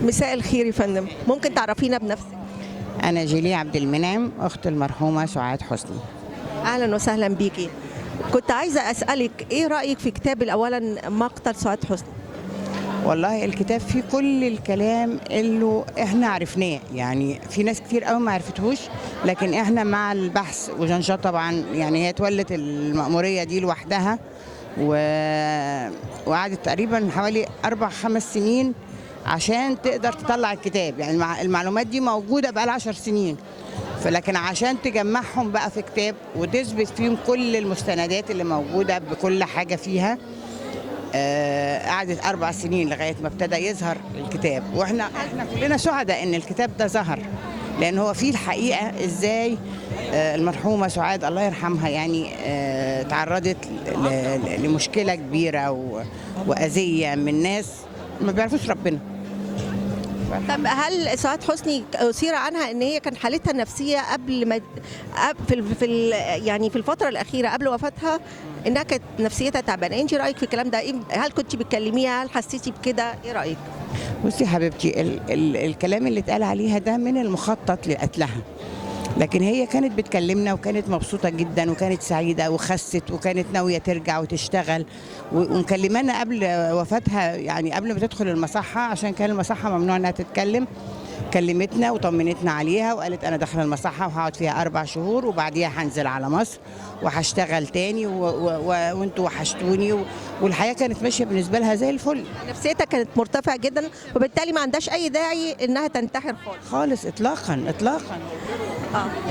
مساء الخير يا فندم، ممكن تعرفينا بنفسك؟ أنا جيلي عبد المنعم، أخت المرحومة سعاد حسني. أهلا وسهلا بيكي. كنت عايزة أسألك إيه رأيك في كتاب أولا مقتل سعاد حسني؟ والله الكتاب فيه كل الكلام اللي احنا عرفناه، يعني في ناس كتير قوي ما عرفتهوش، لكن احنا مع البحث وجنشا طبعا، يعني هي اتولت المأمورية دي لوحدها و... وقعدت تقريبا حوالي 4 5 سنين عشان تقدر تطلع الكتاب. يعني المعلومات دي موجودة بقى 10 سنين، فلكن عشان تجمعهم بقى في كتاب وتثبت فيهم كل المستندات اللي موجودة بكل حاجة فيها، قعدت 4 سنين لغاية ما ابتدى يظهر الكتاب. واحنا كلنا سعداء ان الكتاب ده ظهر، لان هو فيه الحقيقة ازاي المرحومة سعاد الله يرحمها يعني تعرضت لمشكلة كبيرة وأذية من ناس ما بيعرفوش ربنا. طب هل سعاد حسني أثير عنها إن هي كان حالتها النفسية قبل ما يعني في الفترة الأخيرة قبل وفاتها إنها كانت نفسيتها تعبانة؟ أنت رأيك في الكلام ده إيه؟ هل كنت بتكلميها؟ هل حسيتي بكده؟ إيه رأيك؟ بصي يا حبيبتي، الكلام اللي اتقال عليها ده من المخطط لقتلها، لكن هي كانت بتكلمنا وكانت مبسوطة جدا وكانت سعيدة وخست وكانت ناوية ترجع وتشتغل، ومكلمانا قبل وفاتها، يعني قبل ما تدخل المصحة، عشان كان المصحة ممنوع انها تتكلم. كلمتنا وطمنتنا عليها وقالت انا داخله المصحة وهقعد فيها 4 شهور وبعديها هنزل على مصر وهشتغل تاني وانتوا وحشتوني، والحياة كانت ماشية بالنسبة لها زي الفل. نفسيتها كانت مرتفعة جدا وبالتالي ما عندهاش أي داعي إنها تنتحر خالص. خالص اطلاقا اطلاقا.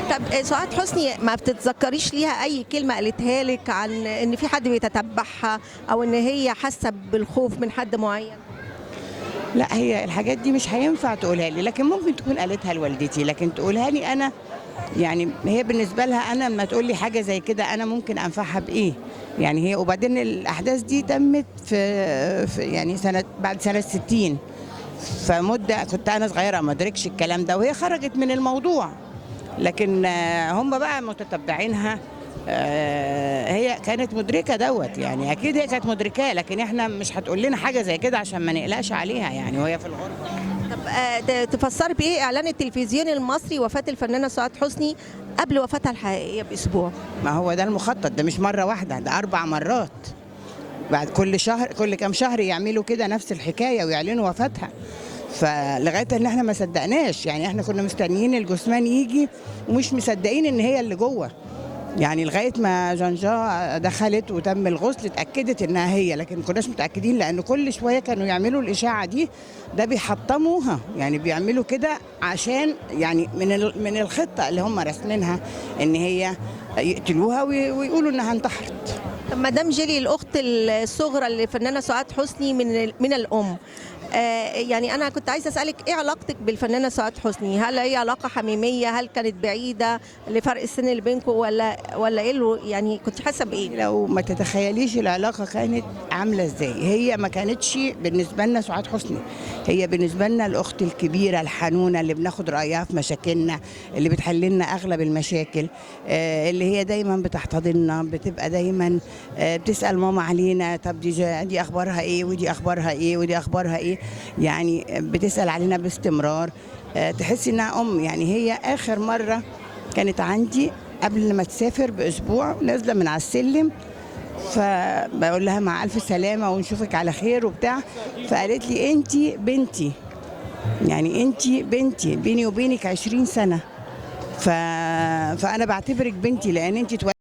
طب سعاد حسني ما بتتذكريش ليها اي كلمه قالتها لك عن ان في حد بيتتبعها او ان هي حاسه بالخوف من حد معين؟ لا، هي الحاجات دي مش هينفع تقولها لي، لكن ممكن تكون قالتها لوالدتي، لكن تقولها لي انا يعني هي بالنسبه لها انا لما تقول لي حاجه زي كده انا ممكن انفعها بايه؟ يعني هي وبعدين الاحداث دي تمت في يعني بعد سنه 60، فمده كنت انا صغيره ما ادركش الكلام ده وهي خرجت من الموضوع، لكن هم بقى متتبعينها. هي كانت مدركه دوت، يعني اكيد هي كانت مدركاه، لكن احنا مش هتقول لنا حاجه زي كده عشان ما نقلقش عليها يعني وهي في الغرفه. طب تفسري بايه اعلان التلفزيون المصري وفاه الفنانه سعاد حسني قبل وفاتها الحقيقيه باسبوع؟ ما هو ده المخطط، ده مش مره واحده، ده 4 مرات، بعد كل شهر كل كام شهر يعملوا كده نفس الحكايه ويعلنوا وفاتها، فلغايه ان احنا ما صدقناش. يعني احنا كنا مستنيين الجثمان يجي ومش مصدقين ان هي اللي جوه، يعني لغايه ما جنجا دخلت وتم الغسل اتاكدت انها هي، لكن ما كناش متاكدين لان كل شويه كانوا يعملوا الاشاعه دي، ده بيحطموها، يعني بيعملوا كده عشان يعني من الخطه اللي هم راسمينها ان هي يقتلوها ويقولوا انها انتحرت. طب مدام جيلي الاخت الصغرى للفنانه سعاد حسني من الام، يعني انا كنت عايزه اسالك ايه علاقتك بالفنانه سعاد حسني؟ هل هي علاقه حميميه؟ هل كانت بعيده لفرق السن اللي بينكم ولا ايه يعني كنت حاسه بايه؟ لو ما تتخيليش العلاقه كانت عامله ازاي، هي ما كانتش بالنسبه لنا سعاد حسني، هي بالنسبه لنا الاخت الكبيره الحنونه اللي بناخد رايها في مشاكلنا، اللي بتحل لنا اغلب المشاكل، اللي هي دايما بتحتضننا، بتبقى دايما بتسال ماما علينا، طب دي اخبارها ايه ودي اخبارها ايه ودي اخبارها ايه، يعني بتسال علينا باستمرار، تحسي انها ام. يعني هي اخر مره كانت عندي قبل ما تسافر باسبوع، نازله من على السلم، فبقول لها مع الف سلامه ونشوفك على خير وبتاع، فقالت لي انت بنتي، يعني انت بنتي، بيني وبينك 20 سنه، فانا بعتبرك بنتي لان انت